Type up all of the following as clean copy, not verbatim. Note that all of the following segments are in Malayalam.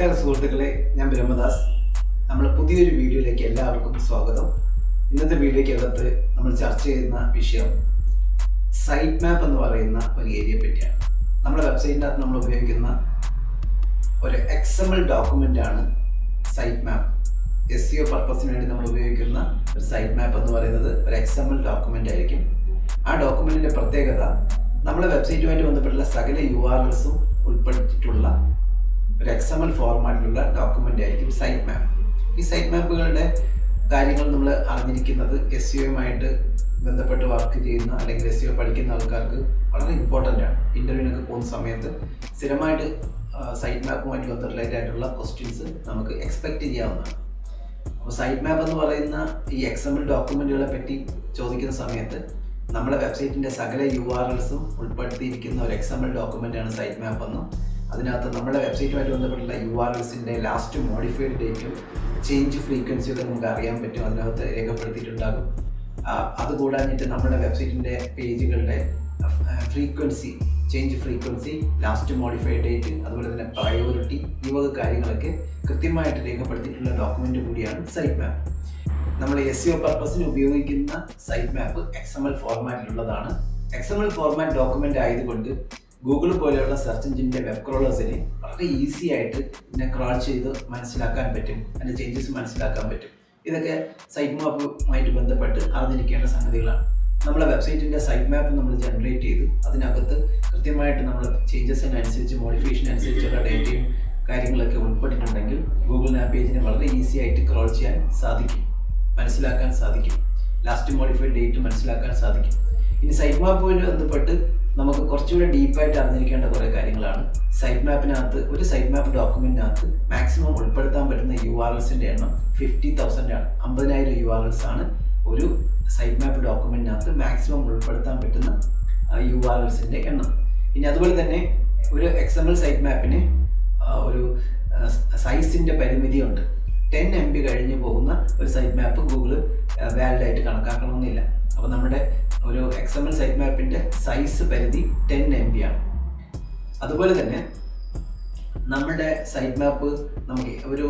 നമസ്കാരം സുഹൃത്തുക്കളെ, ഞാൻ ബ്രഹ്മദാസ്. നമ്മൾ പുതിയൊരു വീഡിയോയിലേക്ക് എല്ലാവർക്കും സ്വാഗതം. ഇന്നത്തെ വീഡിയോയ്ക്കകത്ത് നമ്മൾ ചർച്ച ചെയ്യുന്ന വിഷയം സൈറ്റ് മാപ്പ് എന്ന് പറയുന്ന ഒരു ഏരിയയെ പറ്റിയാണ്. നമ്മുടെ വെബ്സൈറ്റിനകത്ത് നമ്മൾ ഉപയോഗിക്കുന്ന ഒരു XML ഡോക്യുമെൻ്റ് ആണ് സൈറ്റ് മാപ്പ്. SEO പർപ്പസിന് വേണ്ടി നമ്മൾ ഉപയോഗിക്കുന്ന ഒരു സൈറ്റ് മാപ്പ് എന്ന് പറയുന്നത് ഒരു XML ഡോക്യുമെൻ്റ് ആയിരിക്കും. ആ ഡോക്യുമെൻറ്റിൻ്റെ പ്രത്യേകത നമ്മുടെ വെബ്സൈറ്റുമായിട്ട് ബന്ധപ്പെട്ടുള്ള സകല URLസും ഉൾപ്പെടുത്തിയിട്ടുള്ള ഒരു XML ഫോർമാറ്റിലുള്ള ഡോക്യുമെൻ്റ് ആയിരിക്കും സൈറ്റ് മാപ്പ്. ഈ സൈറ്റ് മാപ്പുകളുടെ കാര്യങ്ങൾ നമ്മൾ അറിഞ്ഞിരിക്കുന്നത് SEOയുമായിട്ട് ബന്ധപ്പെട്ട് വർക്ക് ചെയ്യുന്ന അല്ലെങ്കിൽ SEO പഠിക്കുന്ന ആൾക്കാർക്ക് വളരെ ഇമ്പോർട്ടൻ്റ് ആണ്. ഇൻ്റർവ്യൂവിനൊക്കെ പോകുന്ന സമയത്ത് സ്ഥിരമായിട്ട് സൈറ്റ് മാപ്പുമായിട്ട് റിലേറ്റഡ് ആയിട്ടുള്ള ക്വസ്റ്റ്യൻസ് നമുക്ക് എക്സ്പെക്റ്റ് ചെയ്യാവുന്നതാണ്. അപ്പോൾ സൈറ്റ് മാപ്പ് എന്ന് പറയുന്ന ഈ XML ഡോക്യുമെൻറ്റുകളെ പറ്റി ചോദിക്കുന്ന സമയത്ത് നമ്മുടെ വെബ്സൈറ്റിൻ്റെ സകല URLസും ഉൾപ്പെടുത്തിയിരിക്കുന്ന ഒരു XML ഡോക്യുമെൻ്റാണ് സൈറ്റ് മാപ്പ് എന്നും അതിനകത്ത് നമ്മുടെ വെബ്സൈറ്റുമായിട്ട് ബന്ധപ്പെട്ടുള്ള URLസിൻ്റെ ലാസ്റ്റ് മോഡിഫൈഡ് ഡേറ്റും ചേഞ്ച് ഫ്രീക്വൻസിയൊക്കെ നമുക്ക് അറിയാൻ പറ്റും, അതിനകത്ത് രേഖപ്പെടുത്തിയിട്ടുണ്ടാകും. അതുകൂടാഞ്ഞിട്ട് നമ്മുടെ വെബ്സൈറ്റിൻ്റെ പേജുകളുടെ frequency, change frequency, last modified date, അതുപോലെ തന്നെ പ്രയോറിറ്റി, ഈ വക കാര്യങ്ങളൊക്കെ കൃത്യമായിട്ട് രേഖപ്പെടുത്തിയിട്ടുള്ള ഡോക്യുമെൻ്റ് കൂടിയാണ് സൈറ്റ് മാപ്പ്. നമ്മൾ SEO പർപ്പസിന് ഉപയോഗിക്കുന്ന സൈറ്റ് മാപ്പ് XML ഫോർമാറ്റിലുള്ളതാണ്. XML ഫോർമാറ്റ് ഡോക്യുമെൻ്റ് ആയതുകൊണ്ട് ഗൂഗിൾ പോലെയുള്ള സെർച്ച് എഞ്ചിൻ്റെ വെബ് ക്രോളേഴ്സിന് വളരെ ഈസി ആയിട്ട് ഇതിനെ ക്രോൾ ചെയ്ത് മനസ്സിലാക്കാൻ പറ്റും, അതിൻ്റെ ചേഞ്ചസ് മനസ്സിലാക്കാൻ പറ്റും. ഇതൊക്കെ സൈറ്റ് മാപ്പുമായിട്ട് ബന്ധപ്പെട്ട് അറിഞ്ഞിരിക്കേണ്ട സംഗതികളാണ്. നമ്മളെ വെബ്സൈറ്റിൻ്റെ സൈറ്റ് മാപ്പ് നമ്മൾ ജനറേറ്റ് ചെയ്ത് അതിനകത്ത് കൃത്യമായിട്ട് നമ്മൾ ചേഞ്ചസിനനുസരിച്ച്, മോഡിഫിക്കേഷനനുസരിച്ചുള്ള ഡേറ്റയും കാര്യങ്ങളൊക്കെ ഉൾപ്പെട്ടിട്ടുണ്ടെങ്കിൽ ഗൂഗിൾ ആ പേജിനെ വളരെ ഈസി ആയിട്ട് ക്രോൾ ചെയ്യാൻ സാധിക്കും, മനസ്സിലാക്കാൻ സാധിക്കും, ലാസ്റ്റ് മോഡിഫൈഡ് ഡേറ്റ് മനസ്സിലാക്കാൻ സാധിക്കും. ഇനി സൈറ്റ് മാപ്പുമായിട്ട് ബന്ധപ്പെട്ട് നമുക്ക് കുറച്ചുകൂടെ ഡീപ്പായിട്ട് അറിഞ്ഞിരിക്കേണ്ട കുറേ കാര്യങ്ങളാണ്. സൈറ്റ് മാപ്പിനകത്ത്, ഒരു സൈറ്റ് മാപ്പ് ഡോക്യുമെൻറ്റിനകത്ത് മാക്സിമം ഉൾപ്പെടുത്താൻ പറ്റുന്ന URLസിൻ്റെ എണ്ണം 50,000 ആണ്. 50,000 URLs ആണ് ഒരു സൈറ്റ് മാപ്പ് ഡോക്യുമെൻറ്റിനകത്ത് മാക്സിമം ഉൾപ്പെടുത്താൻ പറ്റുന്ന URLസിൻ്റെ എണ്ണം. ഇനി അതുപോലെ തന്നെ ഒരു XML സൈറ്റ് മാപ്പിന് ഒരു സൈസിൻ്റെ പരിമിതിയുണ്ട്. 10 MB കഴിഞ്ഞ് പോകുന്ന ഒരു സൈറ്റ് മാപ്പ് ഗൂഗിൾ വാലിഡ് ആയിട്ട് കണക്കാക്കണമെന്നില്ല. അപ്പോൾ നമ്മുടെ ഒരു XML സൈറ്റ് മാപ്പിൻ്റെ സൈസ് പരിധി 10 MB ആണ്. അതുപോലെ തന്നെ നമ്മുടെ സൈറ്റ് മാപ്പ് നമുക്ക് ഒരു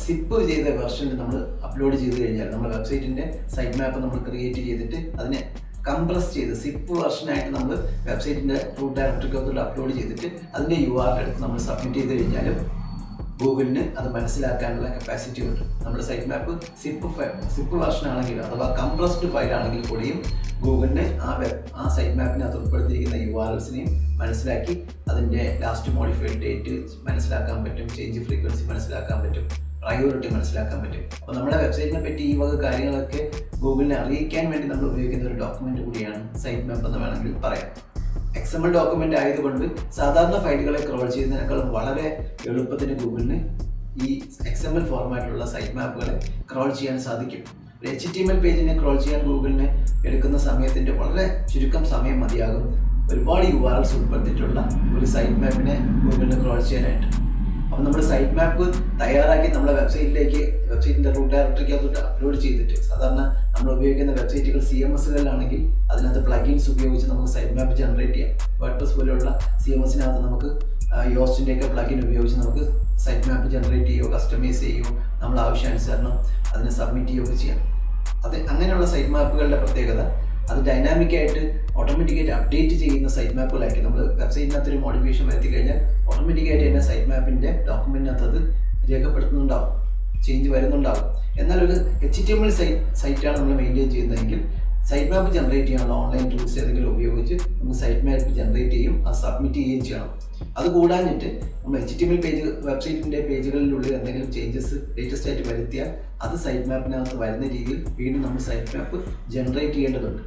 സിപ്പ് ചെയ്ത വെർഷനിൽ നമ്മൾ അപ്ലോഡ് ചെയ്ത് കഴിഞ്ഞാൽ, നമ്മുടെ വെബ്സൈറ്റിൻ്റെ സൈറ്റ് മാപ്പ് നമ്മൾ ക്രിയേറ്റ് ചെയ്തിട്ട് അതിനെ കംപ്രസ് ചെയ്ത് സിപ്പ് വെർഷനായിട്ട് നമ്മൾ വെബ്സൈറ്റിൻ്റെ റൂട്ട് ഡയറക്ടറിക്കകത്തോട് അപ്ലോഡ് ചെയ്തിട്ട് അതിൻ്റെ URL എടുത്ത് നമ്മൾ സബ്മിറ്റ് ചെയ്ത് കഴിഞ്ഞാലും ഗൂഗിളിന് അത് മനസ്സിലാക്കാനുള്ള കപ്പാസിറ്റി ഉണ്ട്. നമ്മുടെ സൈറ്റ് മാപ്പ് സിപ്പ് വെർഷൻ ആണെങ്കിലും അഥവാ കംപ്രസ്ഡ് ഫയൽ ആണെങ്കിൽ കൂടിയും ഗൂഗിളിന് ആ സൈറ്റ് മാപ്പിനകത്ത് ഉൾപ്പെടുത്തിയിരിക്കുന്ന URLസിനെയും മനസ്സിലാക്കി അതിൻ്റെ ലാസ്റ്റ് മോഡിഫൈഡ് ഡേറ്റ് മനസ്സിലാക്കാൻ പറ്റും, ചേഞ്ച് ഫ്രീക്വൻസി മനസ്സിലാക്കാൻ പറ്റും, പ്രയോറിറ്റി മനസ്സിലാക്കാൻ പറ്റും. അപ്പോൾ നമ്മുടെ വെബ്സൈറ്റിനെ പറ്റി ഈ വക കാര്യങ്ങളൊക്കെ ഗൂഗിളിനെ അറിയിക്കാൻ വേണ്ടി നമ്മൾ ഉപയോഗിക്കുന്ന ഒരു ഡോക്യുമെൻ്റ് കൂടിയാണ് സൈറ്റ് മാപ്പ് എന്ന് വേണമെങ്കിൽ പറയാം. XML ഡോക്യുമെൻ്റ് ആയതുകൊണ്ട് സാധാരണ ഫയലുകളെ ക്രോൾ ചെയ്യുന്നതിനേക്കാളും വളരെ എളുപ്പത്തിന് ഗൂഗിളിന് ഈ XML ഫോർമാറ്റിലുള്ള സൈറ്റ് മാപ്പുകളെ ക്രോൾ ചെയ്യാൻ സാധിക്കും. ഒരു HTML പേജിനെ ക്രോൾ ചെയ്യാൻ ഗൂഗിളിന് എടുക്കുന്ന സമയത്തിൻ്റെ വളരെ ചുരുക്കം സമയം മതിയാകും ഒരുപാട് URLs ഉൾപ്പെടുത്തിയിട്ടുള്ള ഒരു സൈറ്റ് മാപ്പിനെ ഗൂഗിളിന് ക്രോൾ ചെയ്യാനായിട്ട്. അപ്പോൾ നമ്മൾ സൈറ്റ് മാപ്പ് തയ്യാറാക്കി നമ്മുടെ വെബ്സൈറ്റിൻ്റെ റൂട്ട് ഡയറക്ടറിക്കകത്തോട്ട് അപ്ലോഡ് ചെയ്തിട്ട്, സാധാരണ നമ്മൾ ഉപയോഗിക്കുന്ന വെബ്സൈറ്റുകൾ CMSകളിലാണെങ്കിൽ അതിനകത്ത് പ്ലഗിൻസ് ഉപയോഗിച്ച് നമുക്ക് സൈറ്റ് മാപ്പ് ജനറേറ്റ് ചെയ്യാം. വേർഡ്പ്രസ് പോലെയുള്ള CMSനകത്ത് നമുക്ക് യോസ്റ്റിൻ്റെയൊക്കെ പ്ലഗിൻ ഉപയോഗിച്ച് നമുക്ക് സൈറ്റ് മാപ്പ് ജനറേറ്റ് ചെയ്യുകയോ കസ്റ്റമൈസ് ചെയ്യുകയോ നമ്മൾ ആവശ്യാനുസരണം അതിനെ സബ്മിറ്റ് ചെയ്യുകയൊക്കെ ചെയ്യാം. അങ്ങനെയുള്ള സൈറ്റ് മാപ്പുകളുടെ പ്രത്യേകത അത് ഡൈനാമിക്കായിട്ട് ഓട്ടോമാറ്റിക്കായിട്ട് അപ്ഡേറ്റ് ചെയ്യുന്ന സൈറ്റ് മാപ്പുകളായിരിക്കും. നമ്മൾ വെബ്സൈറ്റിനകത്ത് ഒരു മോഡിഫിക്കേഷൻ വരുത്തി കഴിഞ്ഞാൽ ഓട്ടോമാറ്റിക്കായിട്ട് തന്നെ സൈറ്റ് മാപ്പിൻ്റെ ഡോക്യുമെൻറ്റിനകത്ത് അത് രേഖപ്പെടുത്തുന്നുണ്ടാവും, ചേഞ്ച് വരുന്നുണ്ടാവും. എന്നാൽ ഒരു HTML സൈറ്റാണ് നമ്മൾ മെയിൻറ്റെയിൻ ചെയ്യുന്നതെങ്കിൽ സൈറ്റ് മാപ്പ് ജനറേറ്റ് ചെയ്യാനുള്ള ഓൺലൈൻ ടൂൾസ് ഏതെങ്കിലും ഉപയോഗിച്ച് നമുക്ക് സൈറ്റ് മാപ്പ് ജനറേറ്റ് ചെയ്യും, അത് സബ്മിറ്റ് ചെയ്യുകയും ചെയ്യണം. അത് കൂടാഞ്ഞിട്ട് നമ്മൾ HTML വെബ്സൈറ്റിൻ്റെ പേജുകളിലുള്ളിൽ എന്തെങ്കിലും ചേഞ്ചസ് ലേറ്റസ്റ്റ് ആയിട്ട് വരുത്തിയാൽ അത് സൈറ്റ് മാപ്പിനകത്ത് വരുന്ന രീതിയിൽ വീണ്ടും നമ്മൾ സൈറ്റ് മാപ്പ് ജനറേറ്റ് ചെയ്യേണ്ടതുണ്ട്.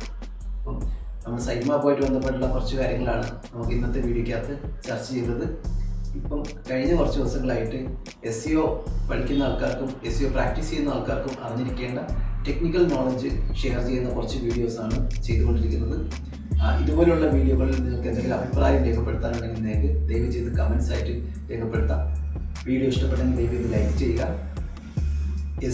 അപ്പം നമ്മൾ സൈറ്റ് മാപ്പുമായിട്ട് ബന്ധപ്പെട്ടുള്ള കുറച്ച് കാര്യങ്ങളാണ് നമുക്ക് ഇന്നത്തെ വീഡിയോയ്ക്കകത്ത് ചർച്ച ചെയ്തത്. ഇപ്പം കഴിഞ്ഞ കുറച്ച് ദിവസങ്ങളായിട്ട് SEO പഠിക്കുന്ന ആൾക്കാർക്കും SEO പ്രാക്ടീസ് ചെയ്യുന്ന ആൾക്കാർക്കും അറിഞ്ഞിരിക്കേണ്ട ടെക്നിക്കൽ നോളജ് ഷെയർ ചെയ്യുന്ന കുറച്ച് വീഡിയോസാണ് ചെയ്തുകൊണ്ടിരിക്കുന്നത്. ഇതുപോലുള്ള വീഡിയോകളിൽ നിങ്ങൾക്ക് എന്തെങ്കിലും അഭിപ്രായം രേഖപ്പെടുത്താനുണ്ടെങ്കിൽ നിങ്ങൾക്ക് ദയവ് ചെയ്ത് കമൻസ് ആയിട്ട് രേഖപ്പെടുത്താം. വീഡിയോ ഇഷ്ടപ്പെട്ടെങ്കിൽ ദയവ് ചെയ്ത് ലൈക്ക് ചെയ്യുക.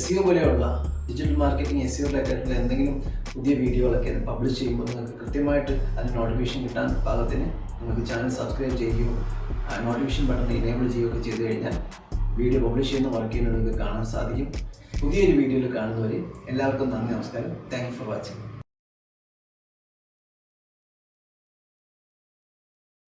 SEO പോലെയുള്ള ഡിജിറ്റൽ മാർക്കറ്റിംഗ് SEO റിലേറ്റഡ് എന്തെങ്കിലും പുതിയ വീഡിയോകളൊക്കെ പബ്ലിഷ് ചെയ്യുമ്പോൾ നിങ്ങൾക്ക് കൃത്യമായിട്ട് അതിന് നോട്ടിഫിക്കേഷൻ കിട്ടാൻ പാകത്തിന് നിങ്ങൾക്ക് ചാനൽ സബ്സ്ക്രൈബ് ചെയ്യുകയോ നോട്ടിഫിക്കേഷൻ ബട്ടൺ എനേബിൾ ചെയ്യുകയൊക്കെ ചെയ്തു കഴിഞ്ഞാൽ വീഡിയോ പബ്ലിഷ് ചെയ്യുന്ന വർക്ക് ചെയ്യുന്നത് നിങ്ങൾക്ക് കാണാൻ സാധിക്കും. പുതിയൊരു വീഡിയോയിൽ കാണുന്നവരെ എല്ലാവർക്കും നന്ദി, നമസ്കാരം. Thank you for watching.